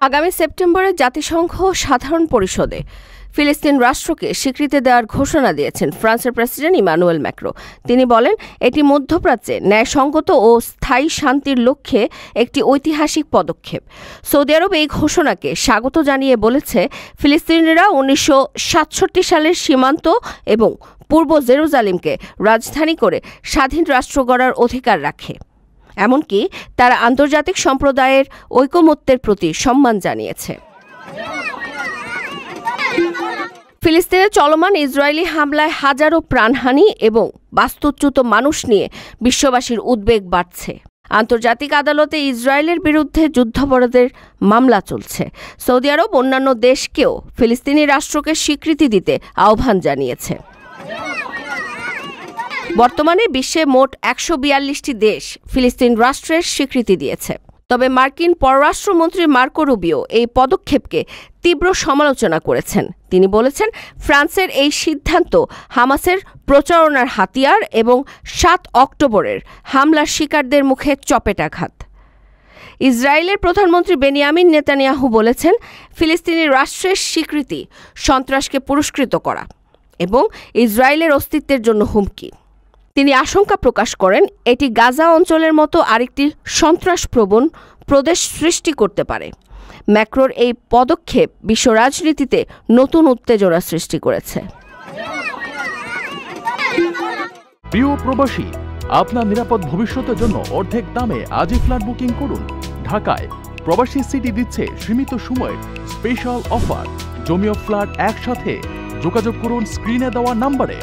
আগামী সেপ্টেম্বরে জাতিসংঘ সাধারণ পরিষদে ফিলিস্তিন রাষ্ট্রকে স্বীকৃতি দেওয়ার ঘোষণা দিয়েছেন ফ্রান্সের প্রেসিডেন্ট ইমানুয়েল ম্যাক্রো। তিনি বলেন, এটি মধ্যপ্রাচ্যে ন্যায়সঙ্গত ও স্থায়ী শান্তির লক্ষ্যে একটি ঐতিহাসিক পদক্ষেপ। সৌদি আরব এই ঘোষণাকে স্বাগত জানিয়ে বলেছে, ফিলিস্তিনিরা 1967 সালের সীমান্ত এবং পূর্ব জেরুজালেমকে রাজধানী করে স্বাধীন রাষ্ট্র গড়ার অধিকার রাখে। এমনকি তারা আন্তর্জাতিক সম্প্রদায়ের ঐকমত্যের প্রতি সম্মান জানিয়েছে। ফিলিস্তিনে চলমান ইসরায়েলি হামলায় হাজারো প্রাণহানি এবং বাস্তুচ্যুত মানুষ নিয়ে বিশ্ববাসীর উদ্বেগ বাড়ছে। আন্তর্জাতিক আদালতে ইসরায়েলের বিরুদ্ধে যুদ্ধাপরাধের মামলা চলছে। সৌদি আরব অন্যান্য দেশকেও ফিলিস্তিনি রাষ্ট্রকে স্বীকৃতি দিতে আহ্বান জানিয়েছে। বর্তমানে বিশ্বে মোট 142টি দেশ ফিলিস্তিন রাষ্ট্রের স্বীকৃতি দিয়েছে। তবে মার্কিন পররাষ্ট্রমন্ত্রী মার্কো রুবিও এই পদক্ষেপকে তীব্র সমালোচনা করেছেন। তিনি বলেছেন, ফ্রান্সের এই সিদ্ধান্ত হামাসের প্রচারণার হাতিয়ার এবং 7 অক্টোবরের হামলার শিকারদের মুখে চপেটাঘাত। ইসরায়েলের প্রধানমন্ত্রী বেনিয়ামিন নেতানিয়াহু বলেছেন, ফিলিস্তিনি রাষ্ট্রের স্বীকৃতি সন্ত্রাসকে পুরস্কৃত করা এবং ইসরায়েলের অস্তিত্বের জন্য হুমকি। তিনি আশঙ্কা প্রকাশ করেন, এটি গাজা অঞ্চলের মতো আরেকটি সন্ত্রাসপ্রবণ প্রদেশ সৃষ্টি করতে পারে। ম্যাক্রোর এই পদক্ষেপ বিশ্ব রাজনীতিতে নতুন উত্তেজনা সৃষ্টি করেছে। প্রিয় প্রবাসী, আপনার নিরাপদ ভবিষ্যতের জন্য অর্ধেক দামে আজই ফ্ল্যাট বুকিং করুন। ঢাকায় প্রবাসী সিটি দিচ্ছে সীমিত সময়ের স্পেশাল অফার। জমি ও ফ্ল্যাট একসাথে। যোগাযোগ করুন স্ক্রিনে দেওয়া নম্বরে।